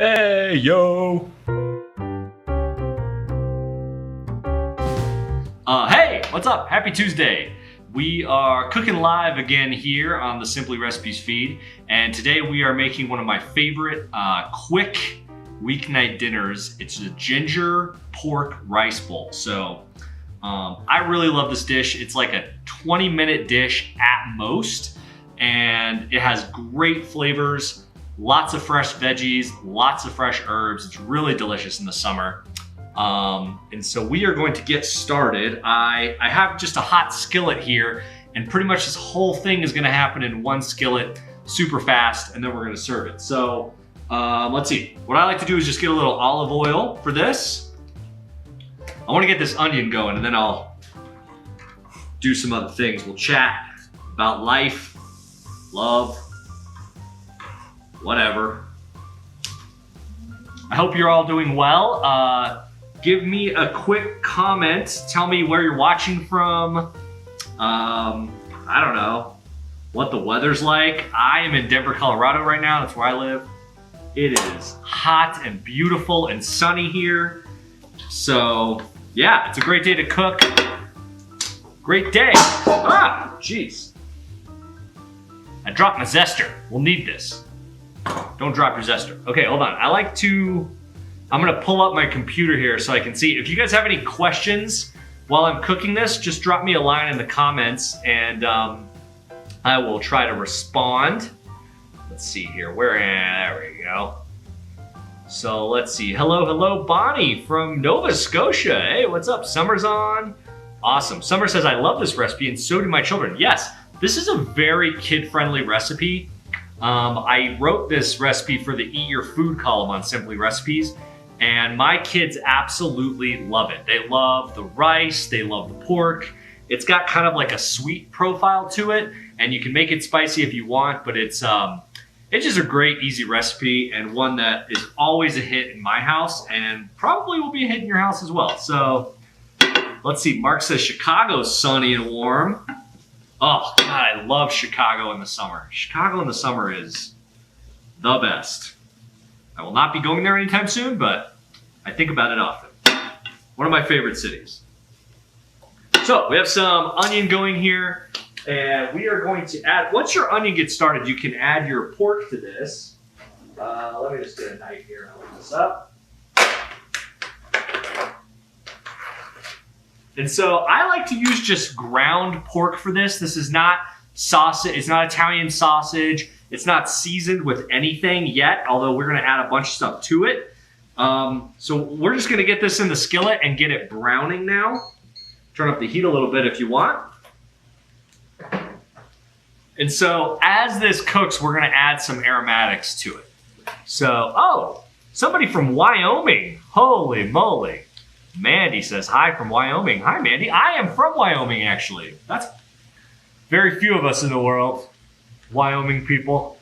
Hey, yo! Hey, what's up? Happy Tuesday. We are cooking live again here on the Simply Recipes feed, and today we are making one of my favorite quick weeknight dinners. It's a ginger pork rice bowl. So I really love this dish. It's like a 20-minute dish at most, and it has great flavors. Lots of fresh veggies, lots of fresh herbs. It's really delicious in the summer. And so we are going to get started. I have just a hot skillet here, and pretty much this whole thing is gonna happen in one skillet, super fast, and then we're gonna serve it. So let's see. What I like to do is just get a little olive oil for this. I wanna get this onion going, and then I'll do some other things. We'll chat about life, love, whatever. I hope you're all doing well. Give me a quick comment. Tell me where you're watching from. I don't know what the weather's like. I am in Denver, Colorado right now. That's where I live. It is hot and beautiful and sunny here. So yeah, it's a great day to cook. Great day. Ah, jeez. I dropped my zester. We'll need this. Don't drop your zester. Okay, hold on. I'm gonna pull up my computer here so I can see. If you guys have any questions while I'm cooking this, just drop me a line in the comments and I will try to respond. Let's see here, there we go. So let's see, hello Bonnie from Nova Scotia. Hey, what's up, summer's on. Awesome, Summer says, I love this recipe and so do my children. Yes, this is a very kid-friendly recipe. I wrote this recipe for the Eat Your Food column on Simply Recipes, and my kids absolutely love it. They love the rice, they love the pork. It's got kind of like a sweet profile to it, and you can make it spicy if you want, but it's just a great, easy recipe, and one that is always a hit in my house, and probably will be a hit in your house as well. So, let's see, Mark says Chicago's sunny and warm. Oh, God, I love Chicago in the summer. Chicago in the summer is the best. I will not be going there anytime soon, but I think about it often. One of my favorite cities. So, we have some onion going here, and we are going to add, once your onion gets started, you can add your pork to this. Let me just get a knife here and open this up. And so I like to use just ground pork for this. This is not sausage, it's not Italian sausage. It's not seasoned with anything yet, although we're gonna add a bunch of stuff to it. So we're just gonna get this in the skillet and get it browning now. Turn up the heat a little bit if you want. And so as this cooks, we're gonna add some aromatics to it. So, oh, somebody from Wyoming, holy moly. Mandy says, hi from Wyoming. Hi, Mandy. I am from Wyoming, actually. That's very few of us in the world, Wyoming people.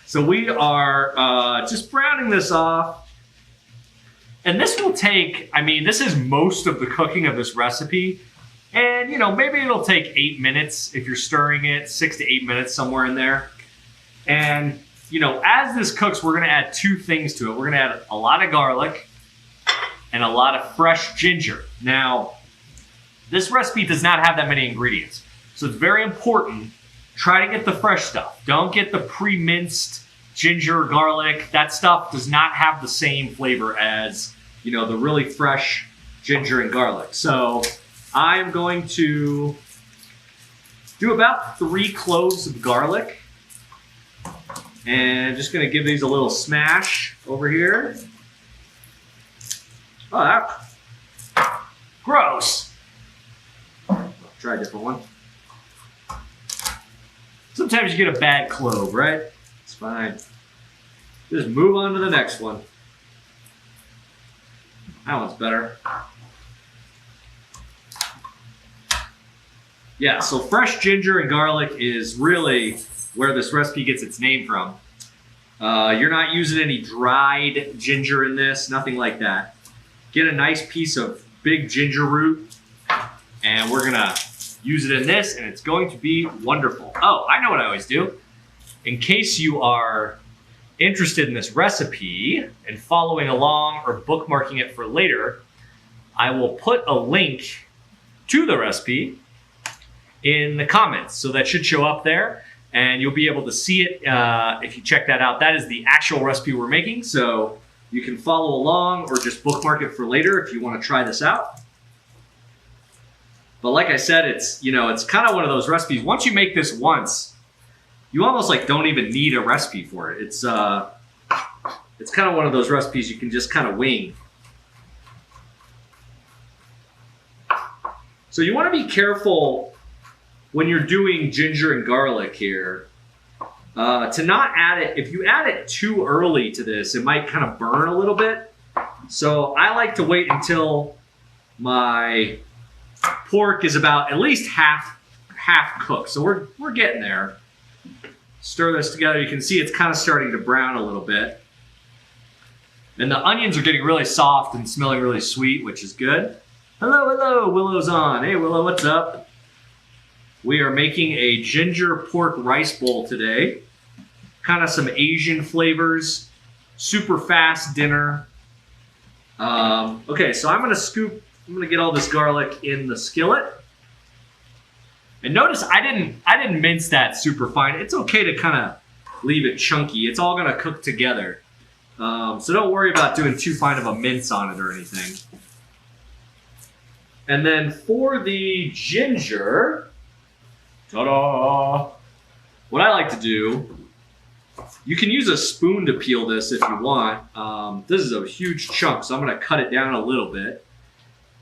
So we are just browning this off. And this will take, I mean, this is most of the cooking of this recipe. And, you know, maybe it'll take 8 minutes if you're stirring it, 6 to 8 minutes, somewhere in there. And, you know, as this cooks, we're going to add two things to it. We're going to add a lot of garlic and a lot of fresh ginger. Now, this recipe does not have that many ingredients, so it's very important. Try to get the fresh stuff. Don't get the pre-minced ginger, garlic. That stuff does not have the same flavor as, you know, the really fresh ginger and garlic. So I'm going to do about 3 cloves of garlic, and just gonna give these a little smash over here. Oh, that gross. Try a different one. Sometimes you get a bad clove, right? It's fine. Just move on to the next one. That one's better. Yeah, so fresh ginger and garlic is really where this recipe gets its name from. You're not using any dried ginger in this, nothing like that. Get a nice piece of big ginger root, and we're gonna use it in this, and it's going to be wonderful. Oh, I know what I always do. In case you are interested in this recipe and following along or bookmarking it for later, I will put a link to the recipe in the comments. So that should show up there and you'll be able to see it if you check that out. That is the actual recipe we're making. So you can follow along or just bookmark it for later if you want to try this out. But like I said, it's kind of one of those recipes. Once you make this once, you almost like don't even need a recipe for it. It's kind of one of those recipes you can just kind of wing. So you want to be careful when you're doing ginger and garlic here to not add it. If you add it too early to this, it might kind of burn a little bit. So I like to wait until my pork is about at least half cooked. So we're getting there. Stir this together. You can see it's kind of starting to brown a little bit. And the onions are getting really soft and smelling really sweet, which is good. Hello, Willow's on. Hey Willow, what's up? We are making a ginger pork rice bowl today. Kind of some Asian flavors. Super fast dinner. Okay, so I'm gonna get all this garlic in the skillet. And notice I didn't mince that super fine. It's okay to kind of leave it chunky. It's all gonna cook together. So don't worry about doing too fine of a mince on it or anything. And then for the ginger, ta-da! What I like to do, you can use a spoon to peel this if you want. This is a huge chunk, so I'm gonna cut it down a little bit.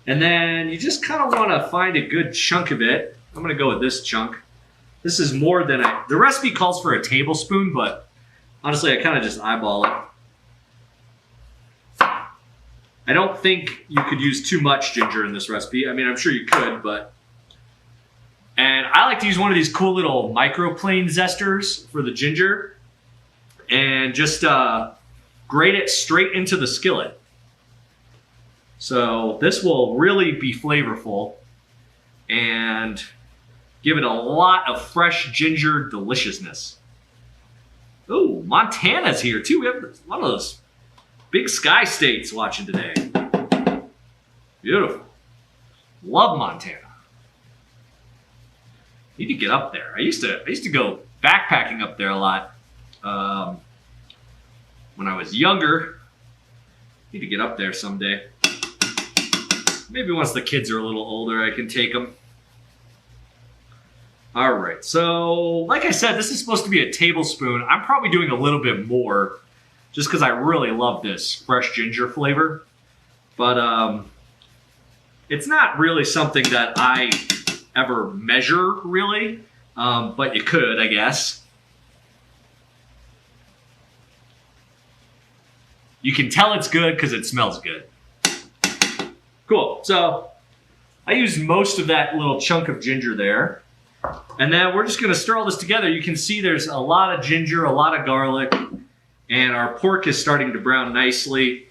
And then you just kind of want to find a good chunk of it. I'm going to go with this chunk. This is more than the recipe calls for a tablespoon, but honestly, I kind of just eyeball it. I don't think you could use too much ginger in this recipe. I mean, I'm sure you could, but... And I like to use one of these cool little microplane zesters for the ginger and just grate it straight into the skillet. So this will really be flavorful and give it a lot of fresh ginger deliciousness. Ooh, Montana's here too. We have one of those big sky states watching today. Beautiful. Love Montana. Need to get up there. I used to go backpacking up there a lot when I was younger. Need to get up there someday. Maybe once the kids are a little older, I can take them. All right, so like I said, this is supposed to be a tablespoon. I'm probably doing a little bit more just because I really love this fresh ginger flavor. But it's not really something that I ever measure, really. But you could, I guess. You can tell it's good because it smells good. Cool, so I used most of that little chunk of ginger there. And then we're just gonna stir all this together. You can see there's a lot of ginger, a lot of garlic, and our pork is starting to brown nicely.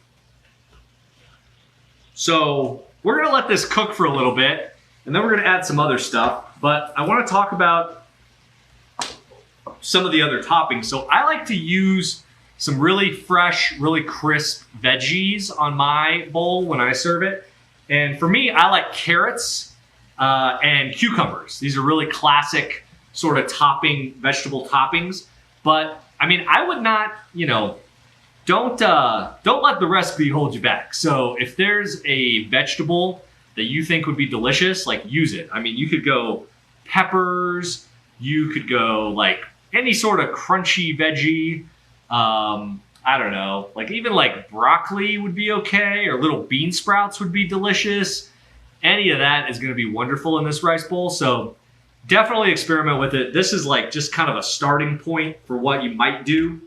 So we're gonna let this cook for a little bit, and then we're gonna add some other stuff. But I wanna talk about some of the other toppings. So I like to use some really fresh, really crisp veggies on my bowl when I serve it. And for me, I like carrots and cucumbers. These are really classic sort of vegetable toppings. But I mean, I would not, don't let the recipe hold you back. So if there's a vegetable that you think would be delicious, like use it. I mean, you could go peppers, you could go like any sort of crunchy veggie. I don't know, like even like broccoli would be okay, or little bean sprouts would be delicious. Any of that is going to be wonderful in this rice bowl. So definitely experiment with it. This is like just kind of a starting point for what you might do.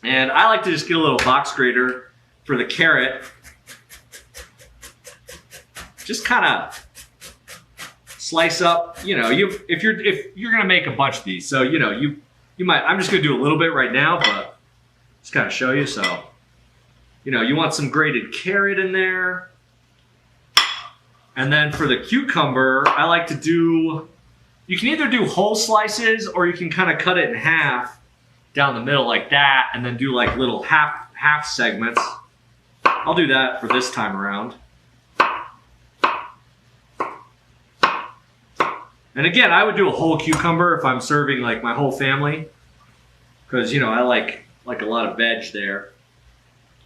And I like to just get a little box grater for the carrot. Just kind of slice up, if you're going to make a bunch of these. So, you might, I'm just going to do a little bit right now, but just kind of show you. So, you want some grated carrot in there. And then for the cucumber, I like to do, you can either do whole slices or you can kind of cut it in half down the middle like that, and then do like little half segments. I'll do that for this time around. And again, I would do a whole cucumber if I'm serving like my whole family, because you know I like a lot of veg there.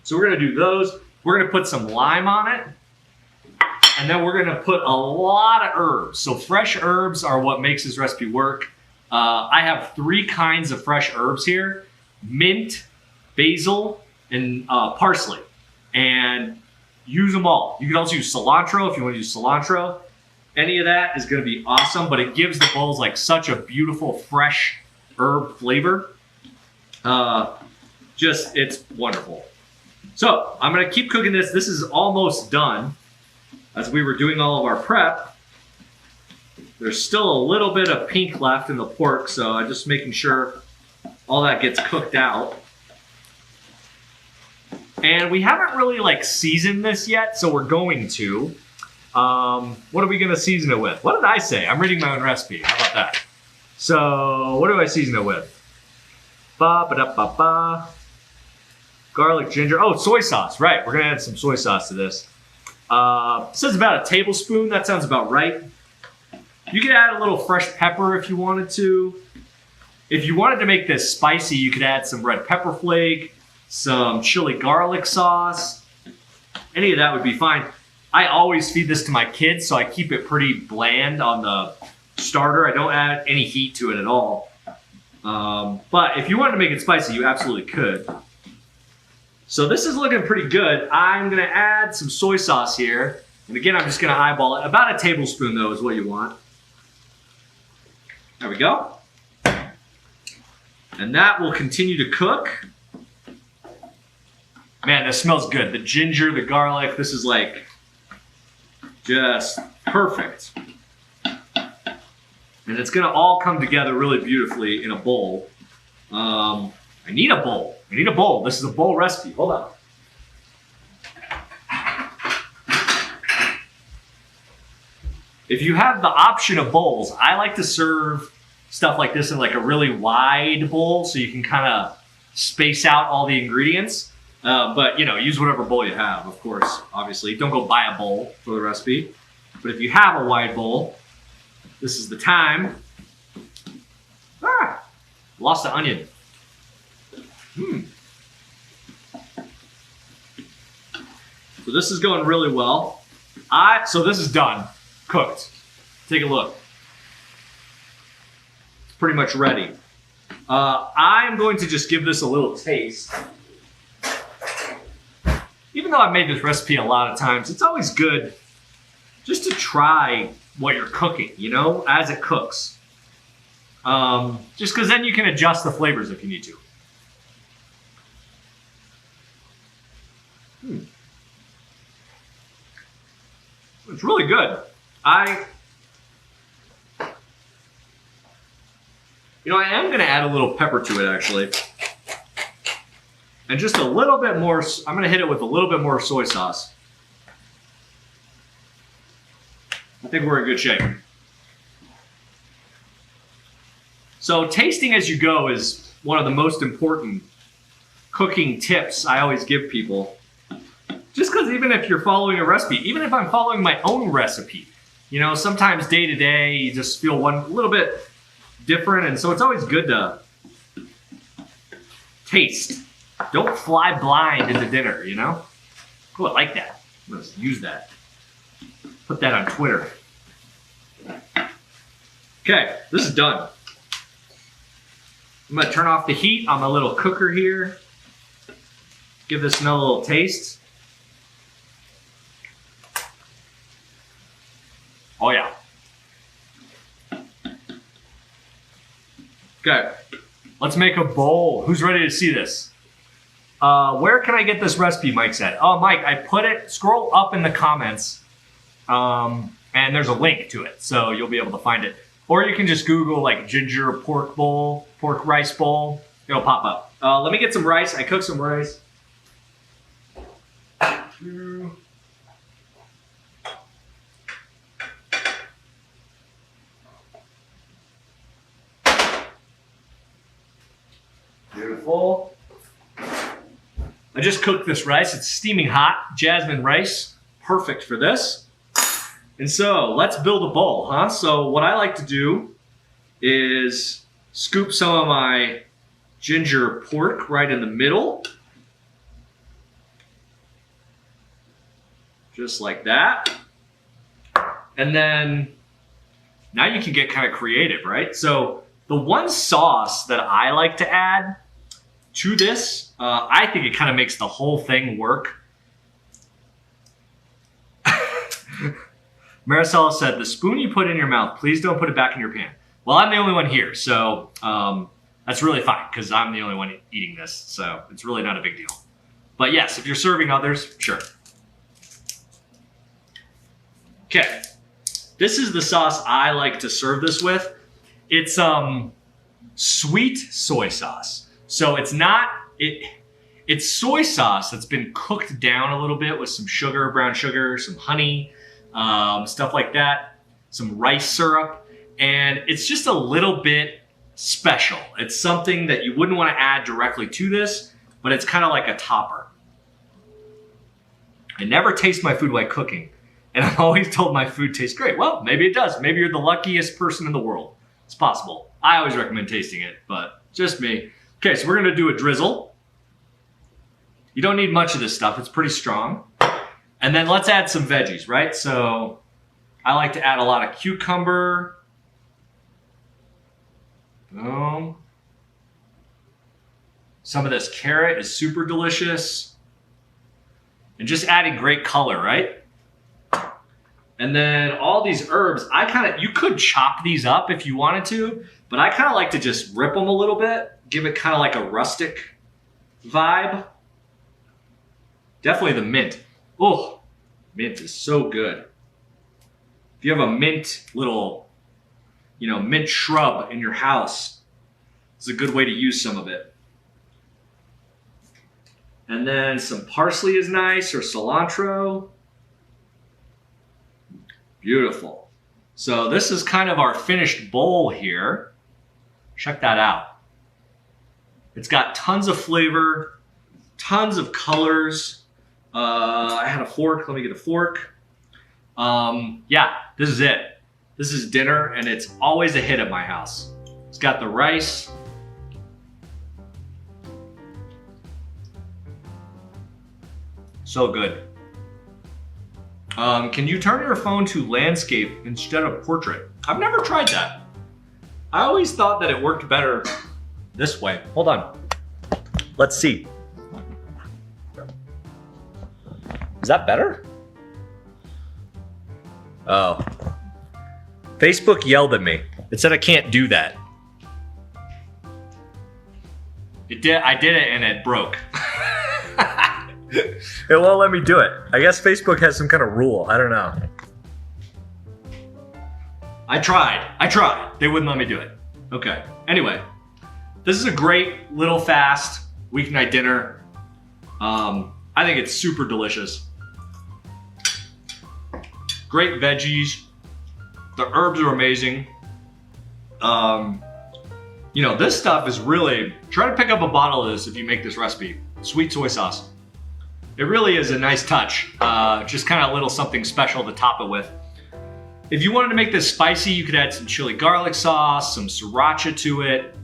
So we're gonna do those. We're gonna put some lime on it, and then we're gonna put a lot of herbs. So fresh herbs are what makes this recipe work. I have 3 kinds of fresh herbs here: mint, basil, and parsley. And use them all. You can also use cilantro if you want to use cilantro. Any of that is going to be awesome, but it gives the bowls like such a beautiful fresh herb flavor. It's wonderful. So I'm going to keep cooking this. This is almost done. As we were doing all of our prep, there's still a little bit of pink left in the pork, so I'm just making sure all that gets cooked out. And we haven't really like seasoned this yet, so we're going to. What are we going to season it with? What did I say? I'm reading my own recipe. How about that? So what do I season it with? Ba-ba-da-ba-ba. Garlic, ginger. Oh, soy sauce. Right. We're going to add some soy sauce to this. It says about a tablespoon. That sounds about right. You could add a little fresh pepper if you wanted to. If you wanted to make this spicy, you could add some red pepper flake, some chili garlic sauce. Any of that would be fine. I always feed this to my kids, so I keep it pretty bland on the starter. I don't add any heat to it at all. But if you wanted to make it spicy, you absolutely could. So this is looking pretty good. I'm going to add some soy sauce here. And again, I'm just going to eyeball it. About a tablespoon, though, is what you want. There we go. And that will continue to cook. Man, this smells good. The ginger, the garlic, this is like just perfect. And it's gonna all come together really beautifully in a bowl. I need a bowl. I need a bowl. This is a bowl recipe. Hold on. If you have the option of bowls, I like to serve stuff like this in like a really wide bowl so you can kind of space out all the ingredients. But, you know, use whatever bowl you have, of course, obviously. Don't go buy a bowl for the recipe. But if you have a wide bowl, this is the time. Ah! Lost the onion. So this is going really well. So this is done. Cooked. Take a look. It's pretty much ready. I'm going to just give this a little taste. Even though I've made this recipe a lot of times, it's always good just to try what you're cooking, you know, as it cooks. Just because then you can adjust the flavors if you need to. It's really good. I am going to add a little pepper to it, actually. And just a little bit more, I'm going to hit it with a little bit more soy sauce. I think we're in good shape. So tasting as you go is one of the most important cooking tips I always give people. Just because even if you're following a recipe, even if I'm following my own recipe, you know, sometimes day to day you just feel a little bit different, and so it's always good to taste. Don't fly blind into dinner, you know? Oh, I like that. I'm going to use that. Put that on Twitter. Okay, this is done. I'm going to turn off the heat on my little cooker here. Give this another little taste. Oh, yeah. Okay, let's make a bowl. Who's ready to see this? Where can I get this recipe, Mike said. Oh, Mike, I put it, scroll up in the comments, and there's a link to it, so you'll be able to find it. Or you can just Google, like, ginger pork bowl, pork rice bowl. It'll pop up. Let me get some rice. I cooked some rice. bowl. I just cooked this rice. It's steaming hot, jasmine rice. Perfect for this. And so let's build a bowl, huh? So what I like to do is scoop some of my ginger pork right in the middle. Just like that. And then now you can get kind of creative, right? So the one sauce that I like to add to this, I think it kind of makes the whole thing work. Marisol said, the spoon you put in your mouth, please don't put it back in your pan. Well, I'm the only one here, so that's really fine because I'm the only one eating this, so it's really not a big deal. But yes, if you're serving others, sure. Okay, this is the sauce I like to serve this with. It's sweet soy sauce. So it's not, it's soy sauce that's been cooked down a little bit with some sugar, brown sugar, some honey, stuff like that, some rice syrup, and it's just a little bit special. It's something that you wouldn't want to add directly to this, but it's kind of like a topper. I never taste my food while cooking, and I'm always told my food tastes great. Well, maybe it does. Maybe you're the luckiest person in the world. It's possible. I always recommend tasting it, but just me. Okay, so we're gonna do a drizzle. You don't need much of this stuff, it's pretty strong. And then let's add some veggies, right? So I like to add a lot of cucumber. Boom. Some of this carrot is super delicious. And just adding great color, right? And then all these herbs, you could chop these up if you wanted to, but I kind of like to just rip them a little bit, give it kind of like a rustic vibe. Definitely the mint. Oh, mint is so good. If you have a mint little, mint shrub in your house, it's a good way to use some of it. And then some parsley is nice, or cilantro. Beautiful. So this is kind of our finished bowl here. Check that out. It's got tons of flavor, tons of colors. I had a fork. Let me get a fork. Yeah, this is it. This is dinner, and it's always a hit at my house. It's got the rice. So good. Can you turn your phone to landscape instead of portrait? I've never tried that. I always thought that it worked better this way. Hold on. Let's see. Is that better? Oh. Facebook yelled at me. It said I can't do that. It did. I did it and it broke. It won't let me do it. I guess Facebook has some kind of rule. I don't know. I tried. They wouldn't let me do it. Okay. Anyway, this is a great little fast weeknight dinner. I think it's super delicious. Great veggies. The herbs are amazing. This stuff is really, try to pick up a bottle of this if you make this recipe. Sweet soy sauce. It really is a nice touch. Just kind of a little something special to top it with. If you wanted to make this spicy, you could add some chili garlic sauce, some sriracha to it.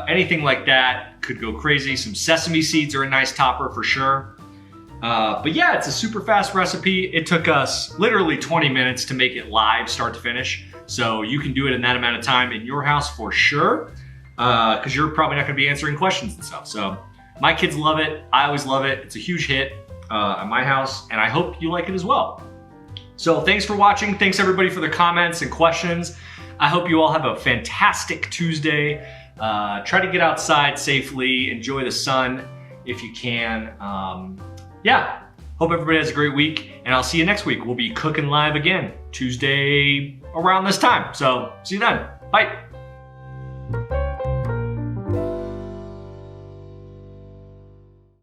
Anything like that could go crazy. Some sesame seeds are a nice topper for sure. But yeah, it's a super fast recipe. It took us literally 20 minutes to make it live, start to finish. So you can do it in that amount of time in your house for sure. Because you're probably not gonna be answering questions and stuff. So my kids love it. I always love it. It's a huge hit at my house, and I hope you like it as well. So thanks for watching. Thanks everybody for the comments and questions. I hope you all have a fantastic Tuesday. Try to get outside safely. Enjoy the sun if you can. Yeah, hope everybody has a great week, and I'll see you next week. We'll be cooking live again Tuesday around this time. So see you then. Bye.